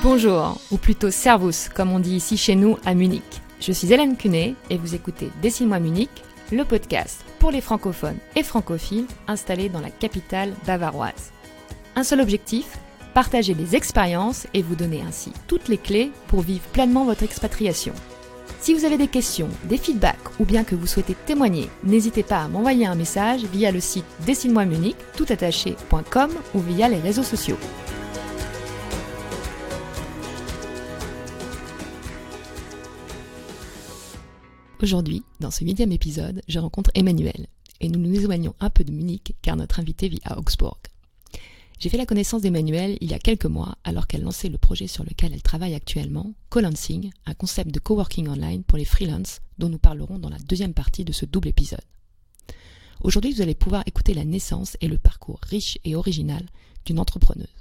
Bonjour, ou plutôt servus, comme on dit ici chez nous à Munich. Je suis Hélène Cunet et vous écoutez Dessine-moi Munich, le podcast pour les francophones et francophiles installés dans la capitale bavaroise. Un seul objectif, partager les expériences et vous donner ainsi toutes les clés pour vivre pleinement votre expatriation. Si vous avez des questions, des feedbacks ou bien que vous souhaitez témoigner, n'hésitez pas à m'envoyer un message via le site dessine-moi Munich, toutattaché.com ou via les réseaux sociaux. Aujourd'hui, dans ce 8e épisode, je rencontre Emmanuelle et nous nous éloignons un peu de Munich car notre invité vit à Augsbourg. J'ai fait la connaissance d'Emmanuelle il y a quelques mois alors qu'elle lançait le projet sur lequel elle travaille actuellement, Colancing, un concept de coworking online pour les freelances dont nous parlerons dans la deuxième partie de ce double épisode. Aujourd'hui, vous allez pouvoir écouter la naissance et le parcours riche et original d'une entrepreneuse.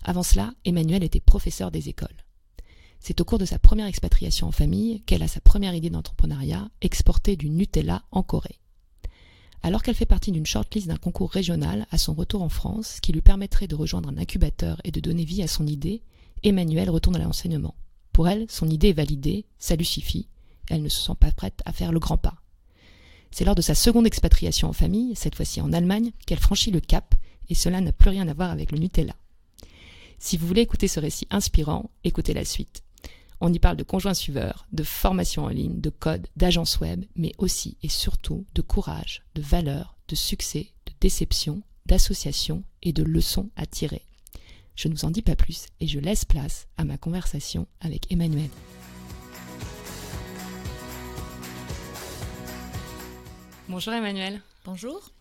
Avant cela, Emmanuelle était professeure des écoles. C'est au cours de sa première expatriation en famille qu'elle a sa première idée d'entrepreneuriat, exporter du Nutella en Corée. Alors qu'elle fait partie d'une shortlist d'un concours régional à son retour en France, qui lui permettrait de rejoindre un incubateur et de donner vie à son idée, Emmanuelle retourne à l'enseignement. Pour elle, son idée est validée, ça lui suffit, elle ne se sent pas prête à faire le grand pas. C'est lors de sa seconde expatriation en famille, cette fois-ci en Allemagne, qu'elle franchit le cap, et cela n'a plus rien à voir avec le Nutella. Si vous voulez écouter ce récit inspirant, écoutez la suite. On y parle de conjoints suiveurs, de formation en ligne, de code, d'agence web, mais aussi et surtout de courage, de valeurs, de succès, de déception, d'association et de leçons à tirer. Je ne vous en dis pas plus et je laisse place à ma conversation avec Emmanuelle. Bonjour Emmanuelle. Bonjour.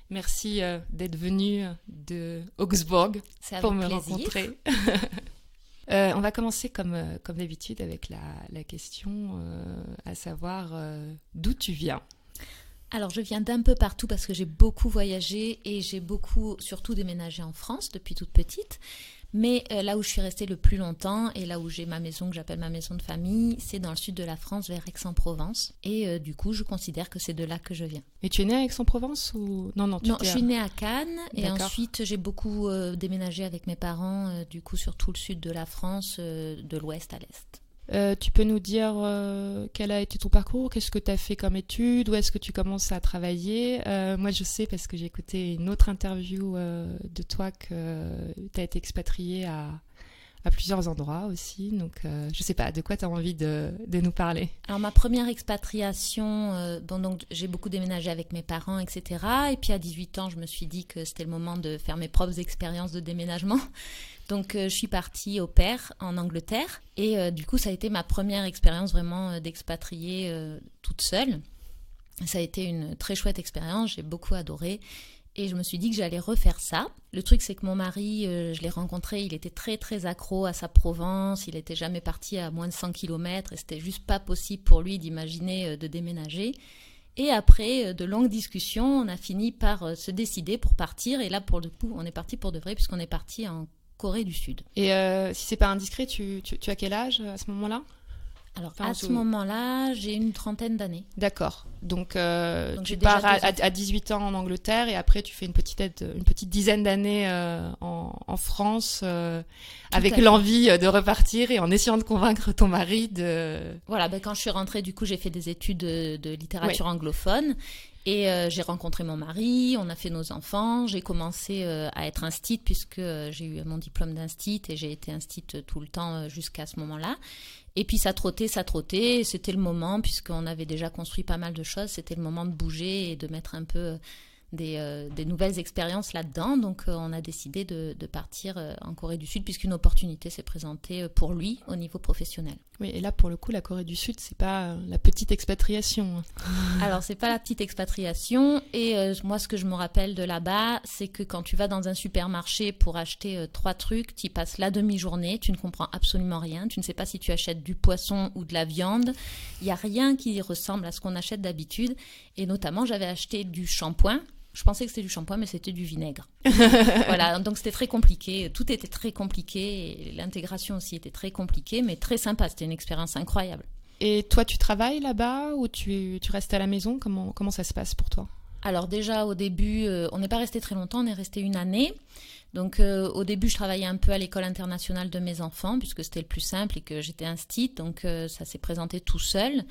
Merci d'être venue de Augsbourg pour me rencontrer. On va commencer comme d'habitude avec la question à savoir d'où tu viens. Alors je viens d'un peu partout parce que j'ai beaucoup voyagé et j'ai beaucoup surtout déménagé en France depuis toute petite. Mais là où je suis restée le plus longtemps et là où j'ai ma maison que j'appelle ma maison de famille, c'est dans le sud de la France vers Aix-en-Provence. Et du coup, je considère que c'est de là que je viens. Et tu es née à Aix-en-Provence ou non, je suis née à Cannes. Et ensuite j'ai beaucoup déménagé avec mes parents, du coup sur tout le sud de la France, de l'ouest à l'est. Tu peux nous dire quel a été ton parcours? Qu'est-ce que tu as fait comme études? Où est-ce que tu commences à travailler? Moi, je sais parce que j'ai écouté une autre interview de toi que tu as été expatriée à plusieurs endroits aussi. Donc, je sais pas, de quoi tu as envie de nous parler? Alors, ma première expatriation, donc j'ai beaucoup déménagé avec mes parents, etc. Et puis, à 18 ans, je me suis dit que c'était le moment de faire mes propres expériences de déménagement. Donc, je suis partie au pair en Angleterre. Et du coup, ça a été ma première expérience vraiment d'expatriée toute seule. Ça a été une très chouette expérience. J'ai beaucoup adoré. Et je me suis dit que j'allais refaire ça. Le truc, c'est que mon mari, je l'ai rencontré, il était très, très accro à sa Provence. Il n'était jamais parti à moins de 100 km. Et c'était juste pas possible pour lui d'imaginer de déménager. Et après de longues discussions, on a fini par se décider pour partir. Et là, pour le coup, on est parti pour de vrai, puisqu'on est parti en Corée du Sud. Et si c'est pas indiscret, tu as quel âge à ce moment-là? Alors, à ce moment-là, j'ai une trentaine d'années. D'accord. Donc tu pars à 18 ans en Angleterre et après, tu fais une petite dizaine d'années en France avec l'envie de repartir et en essayant de convaincre ton mari de... Voilà, quand je suis rentrée, du coup, j'ai fait des études de littérature anglophone. Et j'ai rencontré mon mari, on a fait nos enfants, j'ai commencé à être instite puisque j'ai eu mon diplôme d'instite et j'ai été instite tout le temps jusqu'à ce moment-là. Et puis ça trottait, c'était le moment, puisqu'on avait déjà construit pas mal de choses, c'était le moment de bouger et de mettre un peu des nouvelles expériences là-dedans. Donc on a décidé de partir en Corée du Sud puisqu'une opportunité s'est présentée pour lui au niveau professionnel. Oui, et là pour le coup la Corée du Sud c'est pas la petite expatriation. Alors c'est pas la petite expatriation et moi ce que je me rappelle de là-bas c'est que quand tu vas dans un supermarché pour acheter 3 trucs, tu y passes la demi-journée, tu ne comprends absolument rien, tu ne sais pas si tu achètes du poisson ou de la viande, il n'y a rien qui ressemble à ce qu'on achète d'habitude et notamment j'avais acheté du shampoing. Je pensais que c'était du shampoing, mais c'était du vinaigre. Voilà, donc c'était très compliqué. Tout était très compliqué. Et l'intégration aussi était très compliquée, mais très sympa. C'était une expérience incroyable. Et toi, tu travailles là-bas ou tu restes à la maison? Comment ça se passe pour toi? Alors déjà au début, on n'est pas resté très longtemps, on est resté 1 année. Donc au début, je travaillais un peu à l'école internationale de mes enfants puisque c'était le plus simple et que j'étais instite, donc ça s'est présenté tout seul.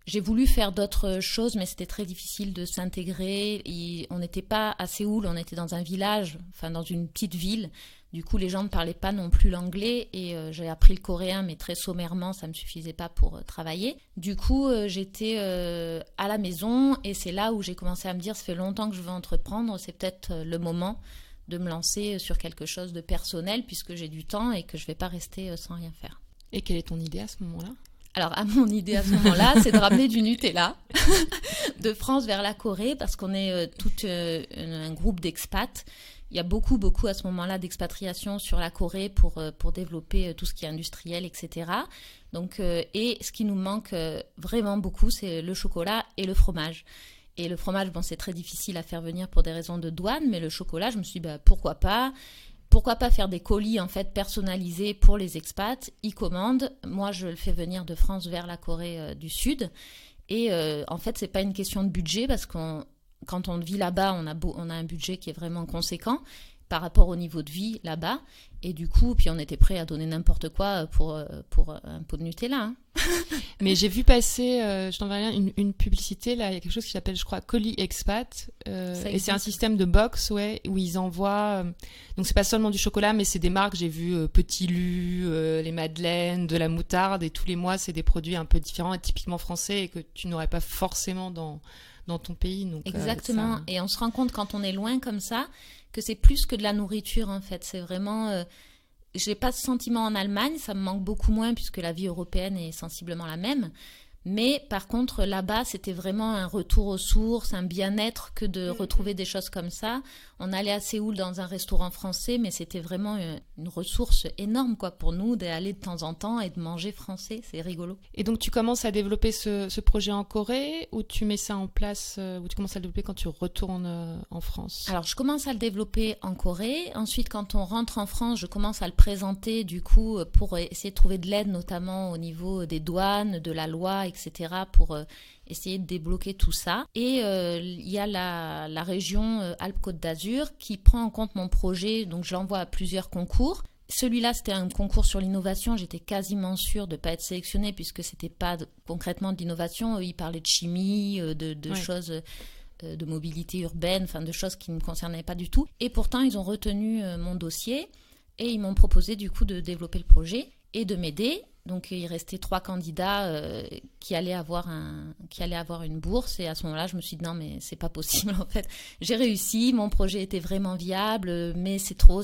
J'ai voulu faire d'autres choses, mais c'était très difficile de s'intégrer. On n'était pas à Séoul, on était dans un village, enfin dans une petite ville. Du coup, les gens ne parlaient pas non plus l'anglais et j'ai appris le coréen, mais très sommairement, ça ne me suffisait pas pour travailler. Du coup, j'étais à la maison et c'est là où j'ai commencé à me dire, ça fait longtemps que je veux entreprendre, c'est peut-être le moment de me lancer sur quelque chose de personnel puisque j'ai du temps et que je ne vais pas rester sans rien faire. Et quelle est ton idée à ce moment-là ? Alors, mon idée à ce moment-là, c'est de ramener du Nutella de France vers la Corée parce qu'on est tout un groupe d'expats. Il y a beaucoup à ce moment-là d'expatriation sur la Corée pour développer tout ce qui est industriel, etc. Donc, et ce qui nous manque vraiment beaucoup, c'est le chocolat et le fromage. Et le fromage, bon, c'est très difficile à faire venir pour des raisons de douane, mais le chocolat, je me suis dit, pourquoi pas ? Pourquoi pas faire des colis en fait personnalisés pour les expats ? Ils commandent. Moi, je le fais venir de France vers la Corée du Sud. Et en fait, c'est pas une question de budget parce quand on vit là-bas, on a un budget qui est vraiment conséquent par rapport au niveau de vie là-bas. Et du coup, puis on était prêt à donner n'importe quoi pour un pot de Nutella. Hein. Mais j'ai vu passer, je t'enverrai une publicité, là, il y a quelque chose qui s'appelle, je crois, Colis Expat. Et c'est un système de box, ouais, où ils envoient... donc c'est pas seulement du chocolat, mais c'est des marques, j'ai vu Petit Lu, les Madeleines, de la moutarde, et tous les mois, c'est des produits un peu différents et typiquement français et que tu n'aurais pas forcément dans ton pays. Donc, exactement, et on se rend compte quand on est loin comme ça, que c'est plus que de la nourriture en fait, c'est vraiment... j'ai pas ce sentiment en Allemagne, ça me manque beaucoup moins puisque la vie européenne est sensiblement la même. Mais par contre, là-bas, c'était vraiment un retour aux sources, un bien-être que de retrouver des choses comme ça. On allait à Séoul dans un restaurant français, mais c'était vraiment une ressource énorme quoi, pour nous d'aller de temps en temps et de manger français. C'est rigolo. Et donc, tu commences à développer ce projet en Corée ou tu mets ça en place, ou tu commences à le développer quand tu retournes en France ? Alors, je commence à le développer en Corée. Ensuite, quand on rentre en France, je commence à le présenter du coup pour essayer de trouver de l'aide, notamment au niveau des douanes, de la loi, etc., pour essayer de débloquer tout ça. Et il y a la région Alpes-Côte d'Azur qui prend en compte mon projet, donc je l'envoie à plusieurs concours. Celui-là, c'était un concours sur l'innovation. J'étais quasiment sûre de ne pas être sélectionnée puisque ce n'était pas concrètement de l'innovation. Ils parlaient de chimie, de choses... de mobilité urbaine, enfin de choses qui ne me concernaient pas du tout. Et pourtant, ils ont retenu mon dossier et ils m'ont proposé du coup de développer le projet et de m'aider. Donc il restait 3 candidats qui allaient avoir une bourse et à ce moment-là je me suis dit non mais c'est pas possible en fait. J'ai réussi, mon projet était vraiment viable mais c'est trop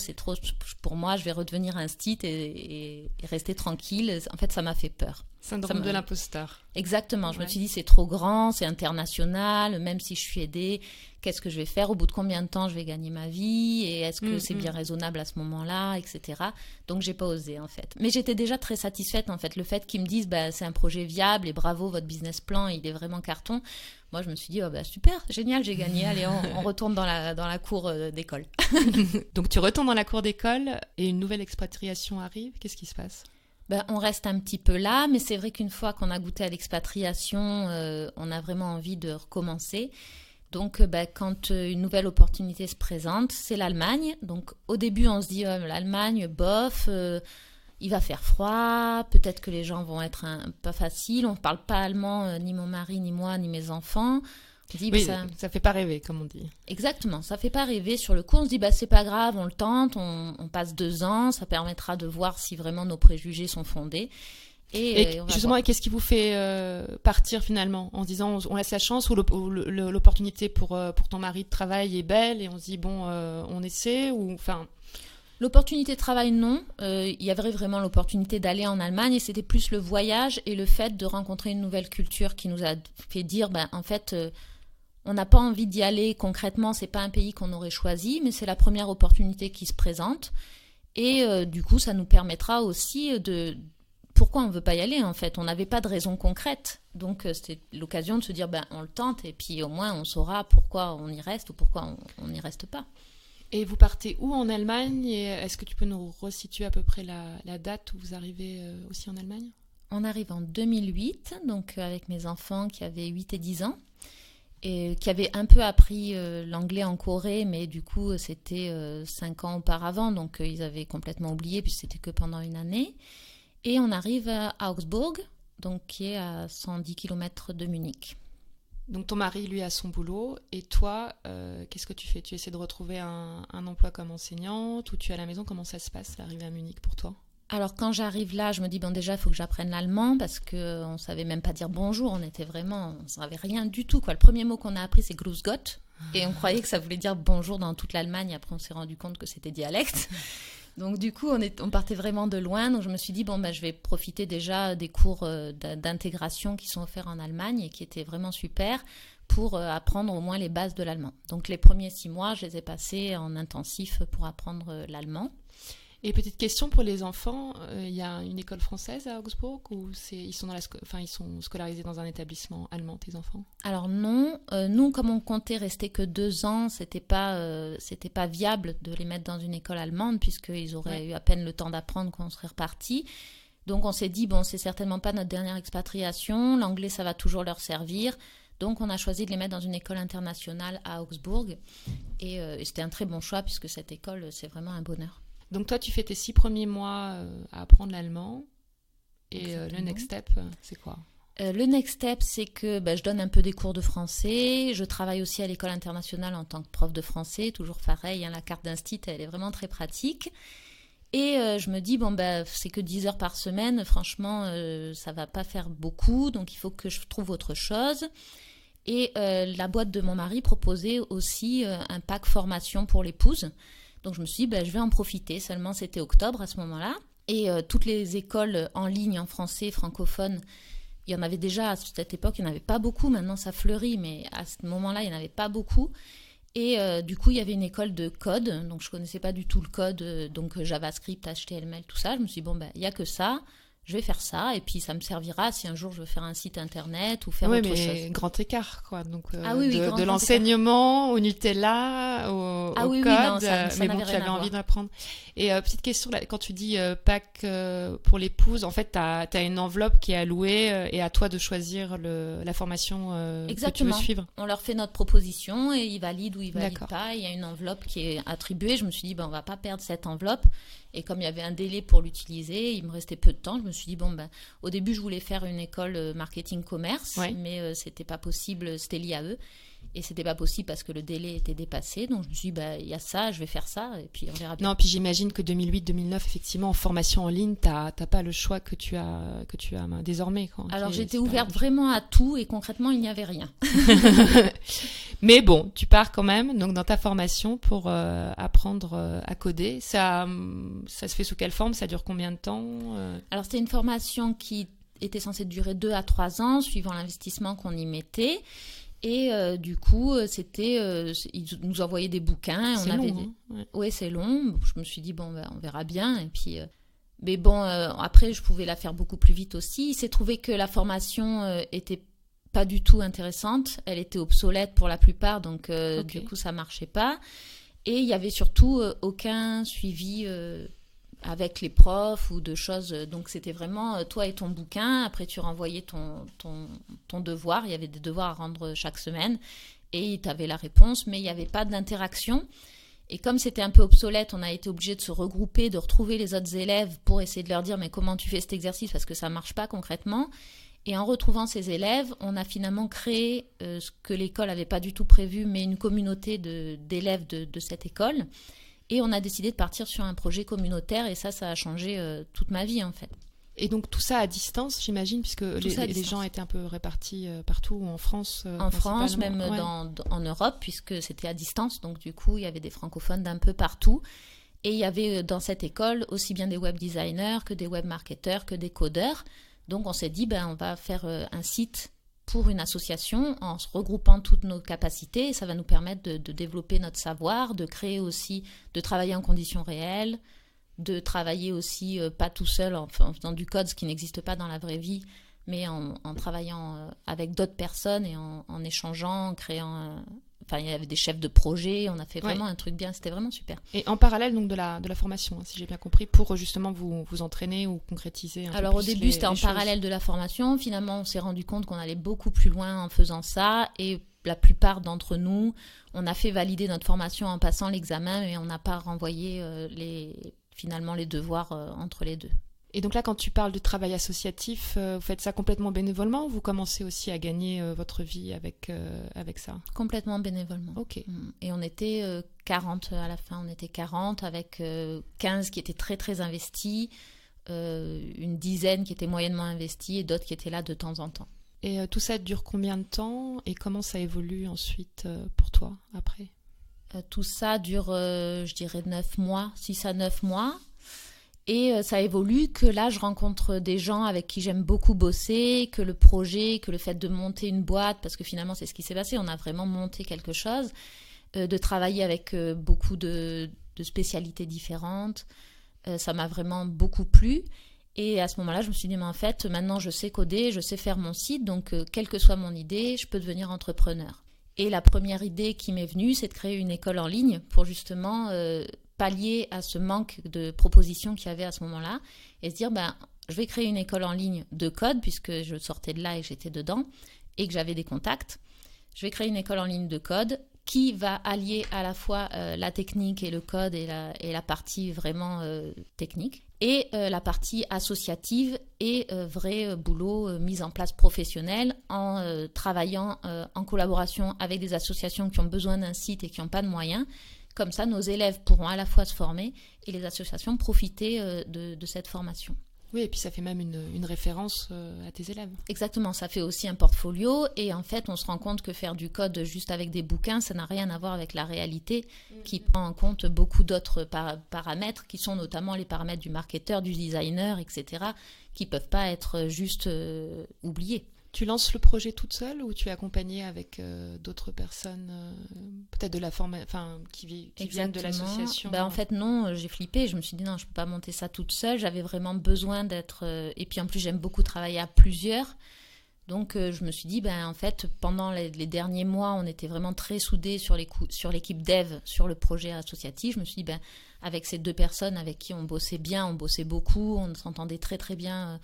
pour moi, je vais redevenir instite et rester tranquille. En fait ça m'a fait peur. Syndrome de l'imposteur. Exactement, je me suis dit c'est trop grand, c'est international, même si je suis aidée, qu'est-ce que je vais faire, au bout de combien de temps je vais gagner ma vie et est-ce que c'est bien raisonnable à ce moment-là, etc. Donc j'ai pas osé en fait. Mais j'étais déjà très satisfaite en fait, le fait qu'ils me disent c'est un projet viable et bravo, votre business plan il est vraiment carton. Moi je me suis dit super, génial, j'ai gagné, allez on retourne dans la cour d'école. Donc tu retournes dans la cour d'école et une nouvelle expatriation arrive, qu'est-ce qui se passe ? On reste un petit peu là, mais c'est vrai qu'une fois qu'on a goûté à l'expatriation, on a vraiment envie de recommencer. Donc, quand une nouvelle opportunité se présente, c'est l'Allemagne. Donc, au début, on se dit l'Allemagne, bof, il va faire froid, peut-être que les gens vont être pas faciles. On ne parle pas allemand, ni mon mari, ni moi, ni mes enfants. Ça fait pas rêver, comme on dit. Exactement, ça fait pas rêver. Sur le coup, on se dit c'est pas grave, on le tente, on passe 2 ans, ça permettra de voir si vraiment nos préjugés sont fondés. Et justement, qu'est-ce qui vous fait partir finalement en se disant on laisse la chance ou l'opportunité pour ton mari de travail est belle et on se dit on essaie ou enfin. L'opportunité de travail, non. Il y avait vraiment l'opportunité d'aller en Allemagne et c'était plus le voyage et le fait de rencontrer une nouvelle culture qui nous a fait dire en fait on n'a pas envie d'y aller concrètement, c'est pas un pays qu'on aurait choisi, mais c'est la première opportunité qui se présente. Et du coup, ça nous permettra aussi de... Pourquoi on ne veut pas y aller en fait ? On n'avait pas de raison concrète. Donc c'était l'occasion de se dire on le tente et puis au moins on saura pourquoi on y reste ou pourquoi on n'y reste pas. Et vous partez où en Allemagne ? Et est-ce que tu peux nous resituer à peu près la date où vous arrivez aussi en Allemagne ? On arrive en 2008, donc avec mes enfants qui avaient 8 et 10 ans. et qui avait un peu appris l'anglais en Corée, mais du coup c'était 5 ans auparavant, donc ils avaient complètement oublié puisque c'était que pendant une année. Et on arrive à Augsburg, donc qui est à 110 km de Munich. Donc ton mari, lui, a son boulot, et toi, qu'est-ce que tu fais? Tu essaies de retrouver un emploi comme enseignante, ou tu es à la maison? Comment ça se passe, l'arrivée à Munich pour toi? Alors quand j'arrive là, je me dis bon déjà il faut que j'apprenne l'allemand parce qu'on savait même pas dire bonjour, on savait rien du tout quoi. Le premier mot qu'on a appris c'est Grüß Gott et on croyait que ça voulait dire bonjour dans toute l'Allemagne. Après on s'est rendu compte que c'était dialecte. Donc du coup on partait vraiment de loin. Donc je me suis dit bon je vais profiter déjà des cours d'intégration qui sont offerts en Allemagne et qui étaient vraiment super pour apprendre au moins les bases de l'allemand. Donc les premiers 6 mois je les ai passés en intensif pour apprendre l'allemand. Et petite question pour les enfants, il y a une école française à Augsbourg ou ils sont scolarisés dans un établissement allemand, tes enfants? Alors non, nous comme on comptait rester que 2 ans, c'était pas viable de les mettre dans une école allemande puisqu'ils auraient eu à peine le temps d'apprendre qu'on serait repartis. Donc on s'est dit c'est certainement pas notre dernière expatriation, l'anglais ça va toujours leur servir. Donc on a choisi de les mettre dans une école internationale à Augsbourg et c'était un très bon choix puisque cette école c'est vraiment un bonheur. Donc toi, tu fais tes 6 premiers mois à apprendre l'allemand. Et le next step, c'est quoi? Le next step, c'est que je donne un peu des cours de français. Je travaille aussi à l'école internationale en tant que prof de français. Toujours pareil, la carte d'instit, elle est vraiment très pratique. Et je me dis, c'est que 10 heures par semaine. Franchement, ça va pas faire beaucoup. Donc, il faut que je trouve autre chose. Et la boîte de mon mari proposait aussi un pack formation pour l'épouse. Donc je me suis dit, je vais en profiter. Seulement, c'était octobre à ce moment-là. Et toutes les écoles en ligne, en français, francophones, il y en avait déjà à cette époque, il n'y en avait pas beaucoup. Maintenant, ça fleurit, mais à ce moment-là, il n'y en avait pas beaucoup. Et du coup, il y avait une école de code. Donc, je ne connaissais pas du tout le code, donc JavaScript, HTML, tout ça. Je me suis dit, il n'y a que ça. Je vais faire ça et puis ça me servira si un jour je veux faire un site internet ou faire autre chose. Grand écart quoi. Donc de l'enseignement au Nutella au code, non, mais bon, tu avais envie d'apprendre. Et petite question là, quand tu dis pack pour l'épouse, en fait tu as une enveloppe qui est allouée et à toi de choisir la formation que tu veux suivre. On leur fait notre proposition et ils valident ou ils valident pas. Il y a une enveloppe qui est attribuée. Je me suis dit on va pas perdre cette enveloppe. Et comme il y avait un délai pour l'utiliser, il me restait peu de temps. Je me suis dit, au début, je voulais faire une école marketing-commerce, mais c'était pas possible, c'était lié à eux. Et c'était pas possible parce que le délai était dépassé. Donc, je me suis dit, il y a ça, je vais faire ça, et puis on verra bien. Non, puis j'imagine que 2008-2009, effectivement, en formation en ligne, t'as pas le choix que tu as désormais. Alors, j'étais ouverte vraiment à tout, et concrètement, il n'y avait rien. Mais bon, tu pars quand même donc dans ta formation pour apprendre à coder. Ça se fait sous quelle forme? Ça dure combien de temps? Alors, c'était une formation qui était censée durer 2 à 3 ans, suivant l'investissement qu'on y mettait. Et du coup, ils nous envoyaient des bouquins. C'est long, hein? Oui, c'est long. Je me suis dit, on verra bien. Et puis, mais après, je pouvais la faire beaucoup plus vite aussi. Il s'est trouvé que la formation était pas du tout intéressante. Elle était obsolète pour la plupart, donc du coup, ça marchait pas. Et il y avait surtout aucun suivi avec les profs ou de choses. Donc, c'était vraiment toi et ton bouquin. Après, tu renvoyais ton devoir. Il y avait des devoirs à rendre chaque semaine et tu avais la réponse, mais il n'y avait pas d'interaction. Et comme c'était un peu obsolète, on a été obligé de se regrouper, de retrouver les autres élèves pour essayer de leur dire « mais comment tu fais cet exercice ?» parce que ça ne marche pas concrètement. Et en retrouvant ces élèves, on a finalement créé ce que l'école n'avait pas du tout prévu, mais une communauté d'élèves de cette école. Et on a décidé de partir sur un projet communautaire et ça a changé toute ma vie en fait. Et donc tout ça à distance, j'imagine, puisque les gens étaient un peu répartis partout en France. En France, même en Europe, puisque c'était à distance. Donc du coup, il y avait des francophones d'un peu partout. Et il y avait dans cette école aussi bien des web designers que des web marketeurs, que des codeurs. Donc on s'est dit, on va faire un site pour une association en se regroupant toutes nos capacités. Ça va nous permettre de développer notre savoir, de créer aussi, de travailler en conditions réelles, de travailler aussi pas tout seul en faisant du code, ce qui n'existe pas dans la vraie vie, mais en travaillant avec d'autres personnes et en échangeant, en créant... Enfin, il y avait des chefs de projet, on a fait vraiment un truc bien, c'était vraiment super. Et en parallèle donc de la formation, si j'ai bien compris, pour justement vous entraîner ou concrétiser un peu plus. Alors au début, c'était en parallèle de la formation. Finalement, on s'est rendu compte qu'on allait beaucoup plus loin en faisant ça. Et la plupart d'entre nous, on a fait valider notre formation en passant l'examen, mais on n'a pas renvoyé finalement les devoirs entre les deux. Et donc là, quand tu parles de travail associatif, vous faites ça complètement bénévolement ou vous commencez aussi à gagner votre vie avec ça? Complètement bénévolement. Ok. Et on était 40 à la fin, on était 40 avec 15 qui étaient très très investis, une dizaine qui étaient moyennement investis et d'autres qui étaient là de temps en temps. Et tout ça dure combien de temps et comment ça évolue ensuite pour toi après? Tout ça dure, je dirais, 9 mois, 6 à 9 mois. Et ça évolue que là, je rencontre des gens avec qui j'aime beaucoup bosser, que le projet, que le fait de monter une boîte, parce que finalement, c'est ce qui s'est passé, on a vraiment monté quelque chose, de travailler avec beaucoup de spécialités différentes. Ça m'a vraiment beaucoup plu. Et à ce moment-là, je me suis dit, mais en fait, maintenant, je sais coder, je sais faire mon site, donc quelle que soit mon idée, je peux devenir entrepreneur. Et la première idée qui m'est venue, c'est de créer une école en ligne pour justement pallier à ce manque de propositions qu'il y avait à ce moment-là et se dire, je vais créer une école en ligne de code puisque je sortais de là et j'étais dedans et que j'avais des contacts. Je vais créer une école en ligne de code qui va allier à la fois la technique et le code et la partie vraiment technique et la partie associative et vrai boulot mise en place professionnelle en travaillant en collaboration avec des associations qui ont besoin d'un site et qui n'ont pas de moyens. Comme ça, nos élèves pourront à la fois se former et les associations profiter de cette formation. Oui, et puis ça fait même une référence à tes élèves. Exactement, ça fait aussi un portfolio et en fait, on se rend compte que faire du code juste avec des bouquins, ça n'a rien à voir avec la réalité qui prend en compte beaucoup d'autres paramètres qui sont notamment les paramètres du marketeur, du designer, etc., qui ne peuvent pas être juste oubliés. Tu lances le projet toute seule ou tu es accompagnée avec d'autres personnes, peut-être de la qui viennent de l'association? En fait, non, j'ai flippé. Je me suis dit, non, je ne peux pas monter ça toute seule. J'avais vraiment besoin d'être... et puis en plus, j'aime beaucoup travailler à plusieurs. Donc, je me suis dit, en fait, pendant les derniers mois, on était vraiment très soudés sur l'équipe dev, sur le projet associatif. Je me suis dit, avec ces deux personnes avec qui on bossait bien, on bossait beaucoup, on s'entendait très, très bien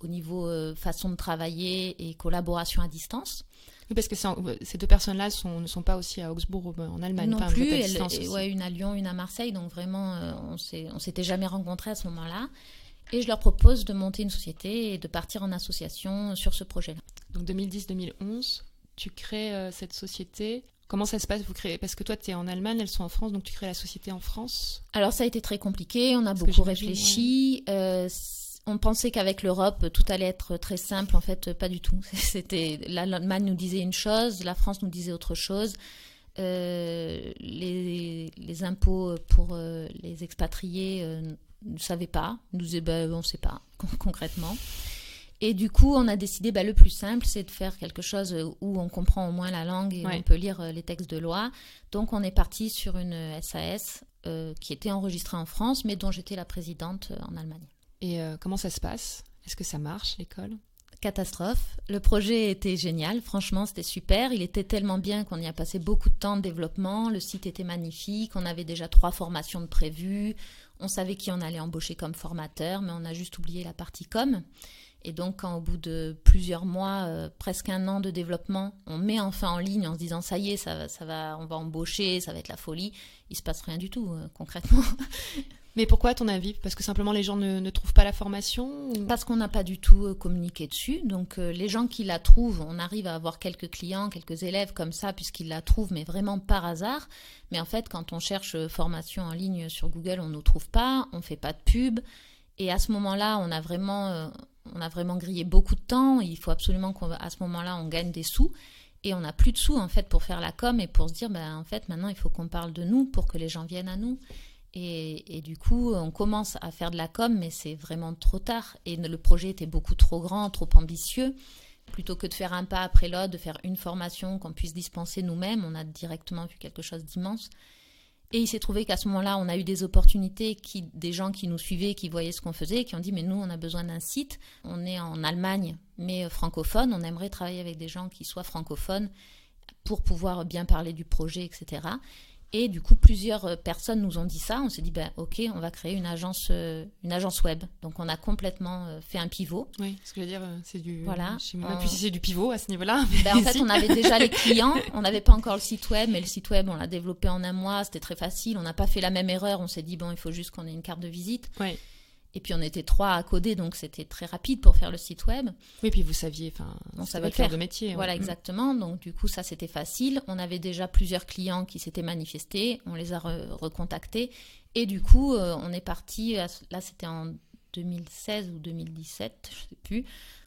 au niveau façon de travailler et collaboration à distance. Oui, parce que ces deux personnes-là ne sont pas aussi à Augsbourg, en Allemagne. Non plus, une à Lyon, une à Marseille, donc vraiment, on s'était jamais rencontrés à ce moment-là. Et je leur propose de monter une société et de partir en association sur ce projet-là. Donc 2010-2011, tu crées cette société. Comment ça se passe, vous créez? Parce que toi, tu es en Allemagne, elles sont en France, donc tu crées la société en France. Alors ça a été très compliqué, on a beaucoup réfléchi. Ouais. On pensait qu'avec l'Europe, tout allait être très simple. En fait, pas du tout. L'Allemagne nous disait une chose, la France nous disait autre chose. Les impôts pour les expatriés ne savaient pas. Ils nous disaient, on ne sait pas, concrètement. Et du coup, on a décidé, le plus simple, c'est de faire quelque chose où on comprend au moins la langue et on peut lire les textes de loi. Donc, on est parti sur une SAS qui était enregistrée en France, mais dont j'étais la présidente en Allemagne. Et comment ça se passe? Est-ce que ça marche, l'école? Catastrophe. Le projet était génial, franchement, c'était super. Il était tellement bien qu'on y a passé beaucoup de temps de développement. Le site était magnifique, on avait déjà 3 formations de prévues. On savait qui on allait embaucher comme formateur, mais on a juste oublié la partie com. Et donc, quand au bout de plusieurs mois, presque 1 an de développement, on met enfin en ligne en se disant, ça y est, ça va, on va embaucher, ça va être la folie, il ne se passe rien du tout, concrètement. Mais pourquoi, à ton avis? Parce que simplement les gens ne trouvent pas la formation ou... Parce qu'on n'a pas du tout communiqué dessus. Donc les gens qui la trouvent, on arrive à avoir quelques clients, quelques élèves comme ça, puisqu'ils la trouvent, mais vraiment par hasard. Mais en fait, quand on cherche formation en ligne sur Google, on ne nous trouve pas, on ne fait pas de pub. Et à ce moment-là, on a vraiment grillé beaucoup de temps. Il faut absolument qu'à ce moment-là, on gagne des sous. Et on n'a plus de sous en fait pour faire la com et pour se dire, en fait, maintenant, il faut qu'on parle de nous pour que les gens viennent à nous. Et du coup, on commence à faire de la com, mais c'est vraiment trop tard. Et le projet était beaucoup trop grand, trop ambitieux. Plutôt que de faire un pas après l'autre, de faire une formation qu'on puisse dispenser nous-mêmes, on a directement vu quelque chose d'immense. Et il s'est trouvé qu'à ce moment-là, on a eu des opportunités, des gens qui nous suivaient, qui voyaient ce qu'on faisait, qui ont dit « mais nous, on a besoin d'un site. On est en Allemagne, mais francophone. On aimerait travailler avec des gens qui soient francophones pour pouvoir bien parler du projet, etc. » Et du coup, plusieurs personnes nous ont dit ça. On s'est dit, ok, on va créer une agence web. Donc, on a complètement fait un pivot. Oui, ce que je veux dire, c'est du... Voilà. Je sais même plus si c'est du pivot à ce niveau-là. En fait, on avait déjà les clients. On n'avait pas encore le site web, mais le site web, on l'a développé en un mois. C'était très facile. On n'a pas fait la même erreur. On s'est dit, il faut juste qu'on ait une carte de visite. Oui. Et puis, on était 3 à coder, donc c'était très rapide pour faire le site web. Oui, puis vous saviez, on savait votre cœur de métier. Voilà, exactement. Donc, du coup, ça, c'était facile. On avait déjà plusieurs clients qui s'étaient manifestés. On les a recontactés. Et du coup, on est parti, là, c'était en 2016 ou 2017, je ne sais plus.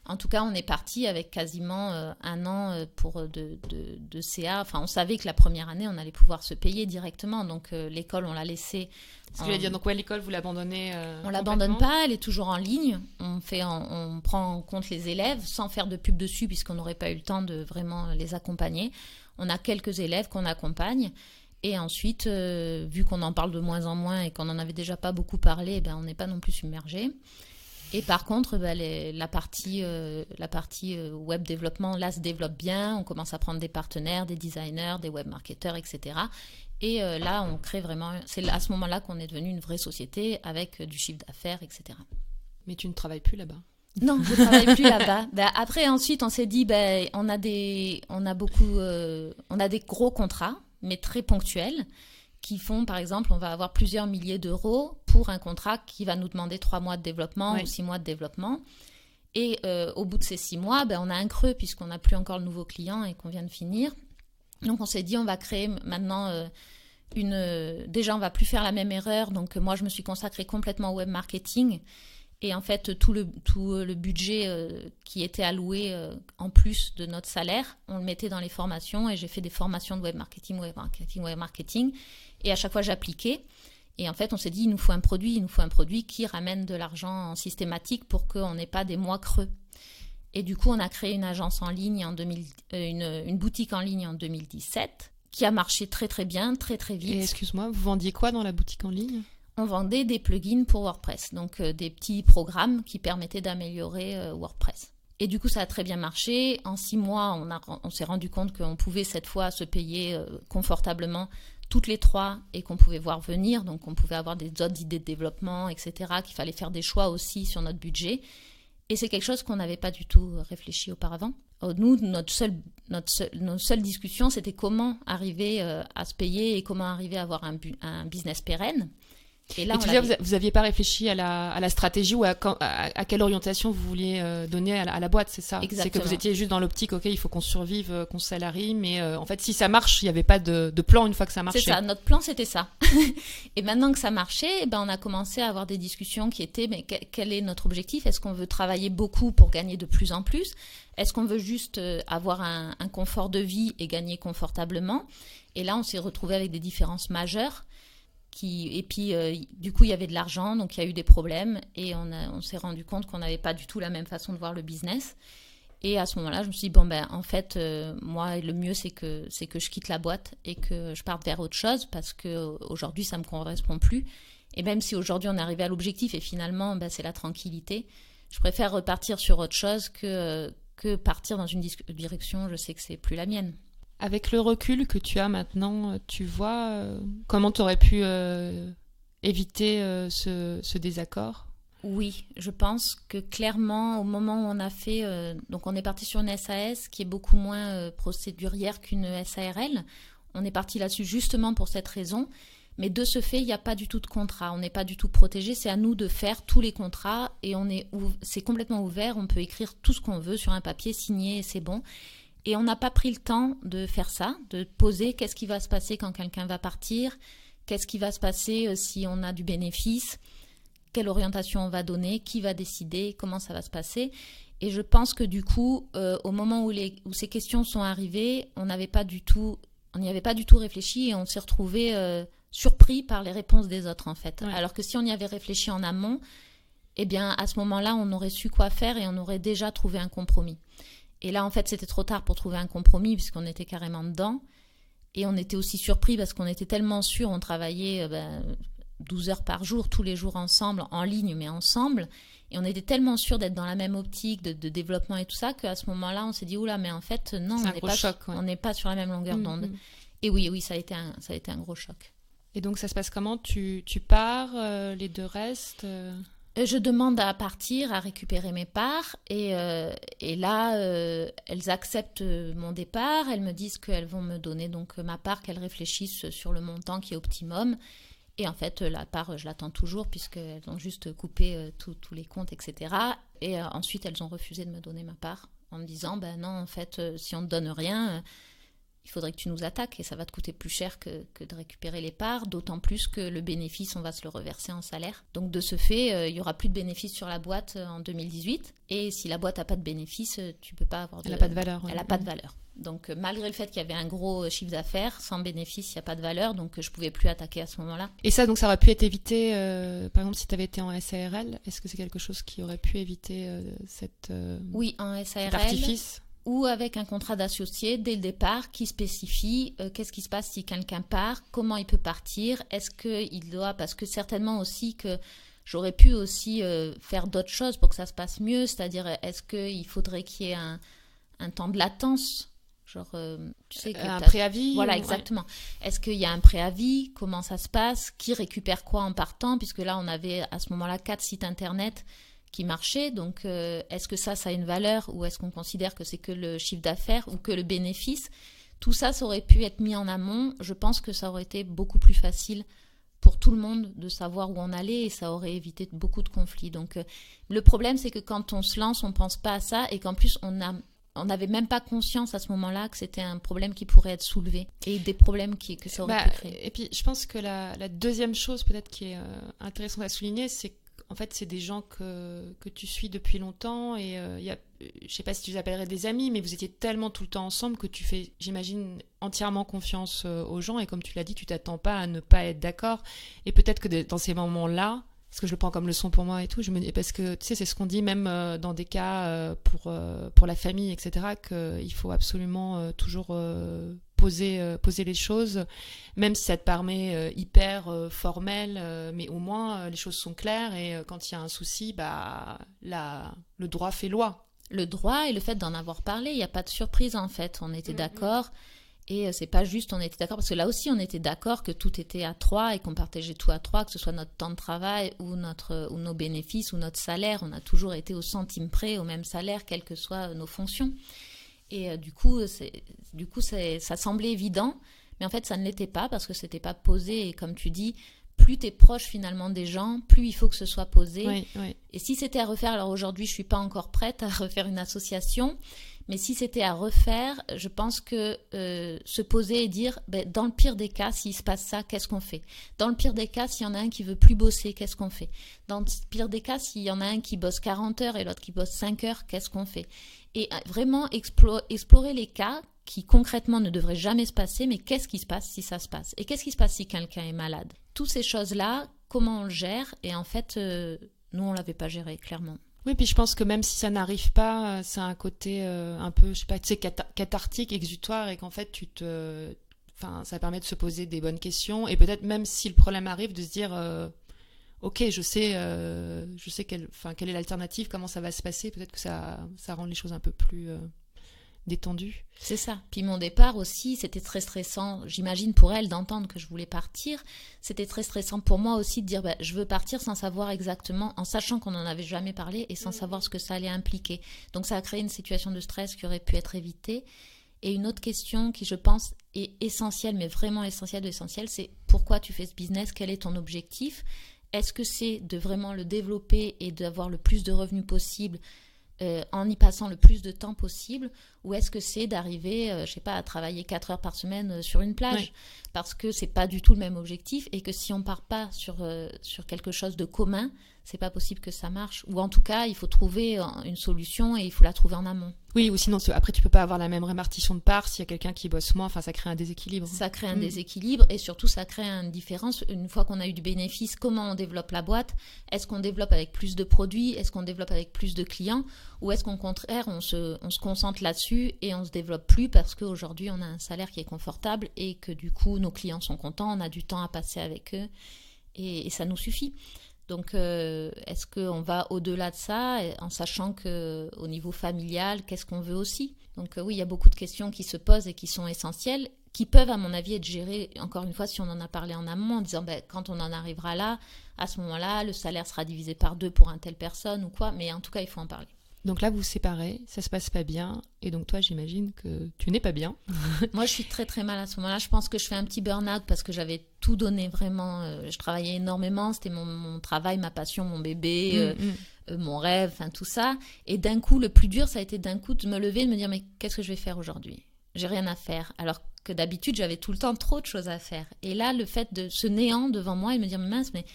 En tout cas, on est parti avec quasiment un an de CA. Enfin, on savait que la première année, on allait pouvoir se payer directement. Donc, l'école, on l'a laissée. Ce que je voulais dire, donc l'école, vous l'abandonnez On l'abandonne pas, elle est toujours en ligne. On prend en compte les élèves sans faire de pub dessus puisqu'on n'aurait pas eu le temps de vraiment les accompagner. On a quelques élèves qu'on accompagne. Et ensuite, vu qu'on en parle de moins en moins et qu'on n'en avait déjà pas beaucoup parlé, on n'est pas non plus submergé. Et par contre, la partie web développement, là, se développe bien. On commence à prendre des partenaires, des designers, des web marketeurs, etc. Et là, on crée vraiment... C'est à ce moment-là qu'on est devenu une vraie société avec du chiffre d'affaires, etc. Mais tu ne travailles plus là-bas? Non, je ne travaille plus là-bas. Après, ensuite, on s'est dit, on a des gros contrats, mais très ponctuels, qui font, par exemple, on va avoir plusieurs milliers d'euros pour un contrat qui va nous demander 3 mois de développement ou 6 mois de développement. Et au bout de ces 6 mois, on a un creux puisqu'on n'a plus encore le nouveau client et qu'on vient de finir. Donc, on s'est dit, on va créer maintenant déjà, on ne va plus faire la même erreur. Donc, moi, je me suis consacrée complètement au web marketing. Et en fait, tout le budget qui était alloué en plus de notre salaire, on le mettait dans les formations. Et j'ai fait des formations de web marketing. Et à chaque fois, j'appliquais. Et en fait, on s'est dit, il nous faut un produit qui ramène de l'argent en systématique pour qu'on n'ait pas des mois creux. Et du coup, on a créé une agence en ligne, une boutique en ligne en 2017, qui a marché très très bien, très très vite. Et excuse-moi, vous vendiez quoi dans la boutique en ligne ? On vendait des plugins pour WordPress, donc des petits programmes qui permettaient d'améliorer WordPress. Et du coup, ça a très bien marché. En 6 mois, on s'est rendu compte qu'on pouvait cette fois se payer confortablement toutes les 3 et qu'on pouvait voir venir. Donc, on pouvait avoir des autres idées de développement, etc., qu'il fallait faire des choix aussi sur notre budget. Et c'est quelque chose qu'on n'avait pas du tout réfléchi auparavant. Nous, notre seule discussion, c'était comment arriver à se payer et comment arriver à avoir un business pérenne. Et là, vous n'aviez pas réfléchi à la stratégie ou à quelle orientation vous vouliez donner à la boîte, c'est ça ? Exactement. C'est que vous étiez juste dans l'optique, ok, il faut qu'on survive, qu'on se salarie, mais en fait, si ça marche, il n'y avait pas de plan une fois que ça marchait. C'est ça, notre plan, c'était ça. Et maintenant que ça marchait, on a commencé à avoir des discussions qui étaient, mais quel est notre objectif ? Est-ce qu'on veut travailler beaucoup pour gagner de plus en plus ? Est-ce qu'on veut juste avoir un confort de vie et gagner confortablement ? Et là, on s'est retrouvé avec des différences majeures. Et puis, du coup, il y avait de l'argent, donc il y a eu des problèmes. Et on s'est rendu compte qu'on n'avait pas du tout la même façon de voir le business. Et à ce moment-là, je me suis dit, en fait, moi, le mieux, c'est que je quitte la boîte et que je parte vers autre chose parce qu'aujourd'hui, ça ne me correspond plus. Et même si aujourd'hui, on est arrivé à l'objectif et finalement, c'est la tranquillité, je préfère repartir sur autre chose que partir dans une direction, je sais que c'est plus la mienne. Avec le recul que tu as maintenant, tu vois comment tu aurais pu éviter ce désaccord ? Oui, je pense que clairement, au moment où on a fait... donc on est parti sur une SAS qui est beaucoup moins procédurière qu'une SARL. On est parti là-dessus justement pour cette raison. Mais de ce fait, il n'y a pas du tout de contrat. On n'est pas du tout protégé. C'est à nous de faire tous les contrats et c'est complètement ouvert. On peut écrire tout ce qu'on veut sur un papier, signer, c'est bon. Et on n'a pas pris le temps de faire ça, de poser qu'est-ce qui va se passer quand quelqu'un va partir, qu'est-ce qui va se passer si on a du bénéfice, quelle orientation on va donner, qui va décider, comment ça va se passer. Et je pense que du coup, au moment où ces questions sont arrivées, on n'y avait pas du tout réfléchi et on s'est retrouvé surpris par les réponses des autres en fait. Ouais. Alors que si on y avait réfléchi en amont, eh bien à ce moment-là, on aurait su quoi faire et on aurait déjà trouvé un compromis. Et là, en fait, c'était trop tard pour trouver un compromis puisqu'on était carrément dedans. Et on était aussi surpris parce qu'on était tellement sûrs, on travaillait 12 heures par jour, tous les jours ensemble, en ligne, mais ensemble. Et on était tellement sûrs d'être dans la même optique de développement et tout ça qu'à ce moment-là, on s'est dit, oula, mais en fait, non, on n'est pas sur la même longueur d'onde. Et oui, ça a été un gros choc. Et donc ça se passe comment ? Tu pars, les deux restent Je demande à partir, à récupérer mes parts et là, elles acceptent mon départ. Elles me disent qu'elles vont me donner donc ma part, qu'elles réfléchissent sur le montant qui est optimum. Et en fait, la part, je l'attends toujours puisqu'elles ont juste coupé tous les comptes, etc. Et ensuite, elles ont refusé de me donner ma part en me disant, ben non, en fait, si on ne te donne rien... il faudrait que tu nous attaques et ça va te coûter plus cher que de récupérer les parts, d'autant plus que le bénéfice, on va se le reverser en salaire. Donc de ce fait, il n'y aura plus de bénéfice sur la boîte en 2018. Et si la boîte n'a pas de bénéfice, tu ne peux pas avoir de... Elle n'a pas de valeur. Elle n'a pas de valeur. Donc malgré le fait qu'il y avait un gros chiffre d'affaires, sans bénéfice, il n'y a pas de valeur, donc je ne pouvais plus attaquer à ce moment-là. Et ça, donc ça aurait pu être évité, par exemple, si tu avais été en SARL, est-ce que c'est quelque chose qui aurait pu éviter oui, en SARL. Cet artifice ou avec un contrat d'associé dès le départ qui spécifie qu'est-ce qui se passe si quelqu'un part, comment il peut partir, est-ce qu'il doit, parce que certainement aussi que j'aurais pu aussi faire d'autres choses pour que ça se passe mieux, c'est-à-dire est-ce qu'il faudrait qu'il y ait un temps de latence, genre tu sais que un préavis. Voilà, exactement. Est-ce qu'il y a un préavis, comment ça se passe, qui récupère quoi en partant, puisque là on avait à ce moment-là 4 sites internet qui marchait, donc est-ce que ça a une valeur ou est-ce qu'on considère que c'est que le chiffre d'affaires ou que le bénéfice? Tout ça, ça aurait pu être mis en amont. Je pense que ça aurait été beaucoup plus facile pour tout le monde de savoir où on allait et ça aurait évité beaucoup de conflits. Donc le problème, c'est que quand on se lance, on ne pense pas à ça et qu'en plus, on n'avait même pas conscience à ce moment-là que c'était un problème qui pourrait être soulevé et des problèmes que ça aurait pu créer. Et puis, je pense que la deuxième chose peut-être qui est intéressante à souligner, c'est en fait, c'est des gens que tu suis depuis longtemps et je ne sais pas si tu les appellerais des amis, mais vous étiez tellement tout le temps ensemble que tu fais, j'imagine, entièrement confiance aux gens et comme tu l'as dit, tu t'attends pas à ne pas être d'accord. Et peut-être que dans ces moments-là, parce que je le prends comme leçon pour moi et tout, je me dis, parce que tu sais, c'est ce qu'on dit même dans des cas pour la famille, etc., qu'il faut absolument toujours poser les choses, même si ça te paraît hyper formel, mais au moins les choses sont claires et quand il y a un souci, le droit fait loi. Le droit et le fait d'en avoir parlé, il n'y a pas de surprise en fait, on était d'accord. Et c'est pas juste on était d'accord, parce que là aussi on était d'accord que tout était à 3 et qu'on partageait tout à 3, que ce soit notre temps de travail ou nos bénéfices ou notre salaire. On a toujours été au centime près, au même salaire, quelles que soient nos fonctions. Et du coup, ça semblait évident, mais en fait ça ne l'était pas parce que c'était pas posé. Et comme tu dis, plus tu es proche finalement des gens, plus il faut que ce soit posé. Oui. Et si c'était à refaire, alors aujourd'hui je suis pas encore prête à refaire une association, mais si c'était à refaire, je pense que se poser et dire, dans le pire des cas, s'il se passe ça, qu'est-ce qu'on fait? Dans le pire des cas, s'il y en a un qui veut plus bosser, qu'est-ce qu'on fait? Dans le pire des cas, s'il y en a un qui bosse 40 heures et l'autre qui bosse 5 heures, qu'est-ce qu'on fait? Et vraiment explorer les cas qui concrètement ne devraient jamais se passer, mais qu'est-ce qui se passe si ça se passe? Et qu'est-ce qui se passe si quelqu'un est malade? Toutes ces choses-là, comment on le gère? Et en fait, nous, on ne l'avait pas géré, clairement. Oui, puis je pense que même si ça n'arrive pas, c'est un côté un peu, je sais pas, tu sais, cathartique, exutoire, et qu'en fait, ça permet de se poser des bonnes questions, et peut-être même si le problème arrive, de se dire, ok, je sais quelle est l'alternative, comment ça va se passer, peut-être que ça rend les choses un peu plus détendues. C'est ça. Puis mon départ aussi, c'était très stressant. J'imagine pour elle d'entendre que je voulais partir. C'était très stressant pour moi aussi de dire je veux partir sans savoir exactement, en sachant qu'on n'en avait jamais parlé et sans savoir ce que ça allait impliquer. Donc ça a créé une situation de stress qui aurait pu être évitée. Et une autre question qui, je pense, est essentielle, mais vraiment essentielle de l'essentiel, c'est pourquoi tu fais ce business? Quel est ton objectif? Est-ce que c'est de vraiment le développer et d'avoir le plus de revenus possible en y passant le plus de temps possible, ou est-ce que c'est d'arriver, à travailler 4 heures par semaine sur une plage? Oui. Parce que c'est pas du tout le même objectif et que si on part pas sur quelque chose de commun, c'est pas possible que ça marche. Ou en tout cas, il faut trouver une solution et il faut la trouver en amont. Oui, ou sinon, après, tu peux pas avoir la même répartition de parts s'il y a quelqu'un qui bosse moins. Enfin, ça crée un déséquilibre. Ça crée un déséquilibre et surtout, ça crée une différence. Une fois qu'on a eu du bénéfice, comment on développe la boîte? Est-ce qu'on développe avec plus de produits? Est-ce qu'on développe avec plus de clients? Ou est-ce qu'au contraire, on se concentre là-dessus et on se développe plus parce qu'aujourd'hui, on a un salaire qui est confortable et que du coup, nos clients sont contents, on a du temps à passer avec eux et ça nous suffit. Donc, est-ce qu'on va au-delà de ça, en sachant qu'au niveau familial, qu'est-ce qu'on veut aussi? Donc oui, il y a beaucoup de questions qui se posent et qui sont essentielles. qui peuvent, à mon avis, être gérées, encore une fois, si on en a parlé en amont, en disant quand on en arrivera là, à ce moment-là, le salaire sera divisé par 2 pour une telle personne ou quoi, mais en tout cas, il faut en parler. Donc là, vous vous séparez, ça se passe pas bien, et donc toi, j'imagine que tu n'es pas bien. Moi, je suis très très mal à ce moment-là. Je pense que je fais un petit burn-out parce que j'avais tout donné vraiment. Je travaillais énormément, c'était mon travail, ma passion, mon bébé, mon rêve, enfin tout ça. Et d'un coup, le plus dur, ça a été d'un coup de me lever et de me dire mais qu'est-ce que je vais faire aujourd'hui ? J'ai rien à faire. Alors que d'habitude, j'avais tout le temps trop de choses à faire. Et là, le fait de ce néant devant moi et me dire mince, mais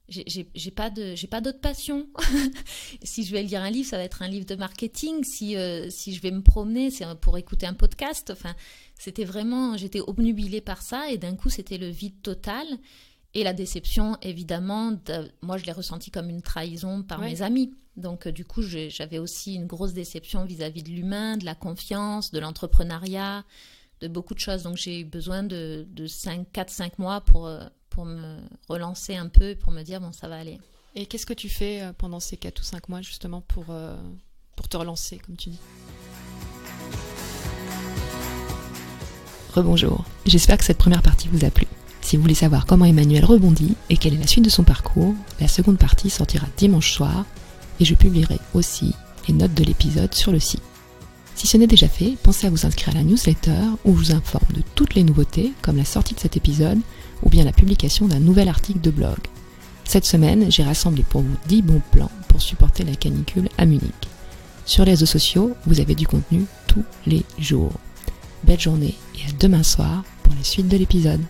j'ai pas d'autre passion. Si je vais lire un livre, ça va être un livre de marketing. Si je vais me promener, c'est pour écouter un podcast. Enfin, c'était vraiment, j'étais obnubilée par ça et d'un coup, c'était le vide total et la déception, évidemment. Moi, je l'ai ressenti comme une trahison par mes amis. Donc, du coup, j'avais aussi une grosse déception vis-à-vis de l'humain, de la confiance, de l'entrepreneuriat, de beaucoup de choses. Donc, j'ai eu besoin de 4-5 mois pour me relancer un peu, pour me dire, bon, ça va aller. Et qu'est-ce que tu fais pendant ces 4 ou 5 mois, justement, pour te relancer, comme tu dis ? Rebonjour, j'espère que cette première partie vous a plu. Si vous voulez savoir comment Emmanuelle rebondit et quelle est la suite de son parcours, la seconde partie sortira dimanche soir et je publierai aussi les notes de l'épisode sur le site. Si ce n'est déjà fait, pensez à vous inscrire à la newsletter où je vous informe de toutes les nouveautés comme la sortie de cet épisode ou bien la publication d'un nouvel article de blog. Cette semaine, j'ai rassemblé pour vous 10 bons plans pour supporter la canicule à Munich. Sur les réseaux sociaux, vous avez du contenu tous les jours. Belle journée et à demain soir pour la suite de l'épisode.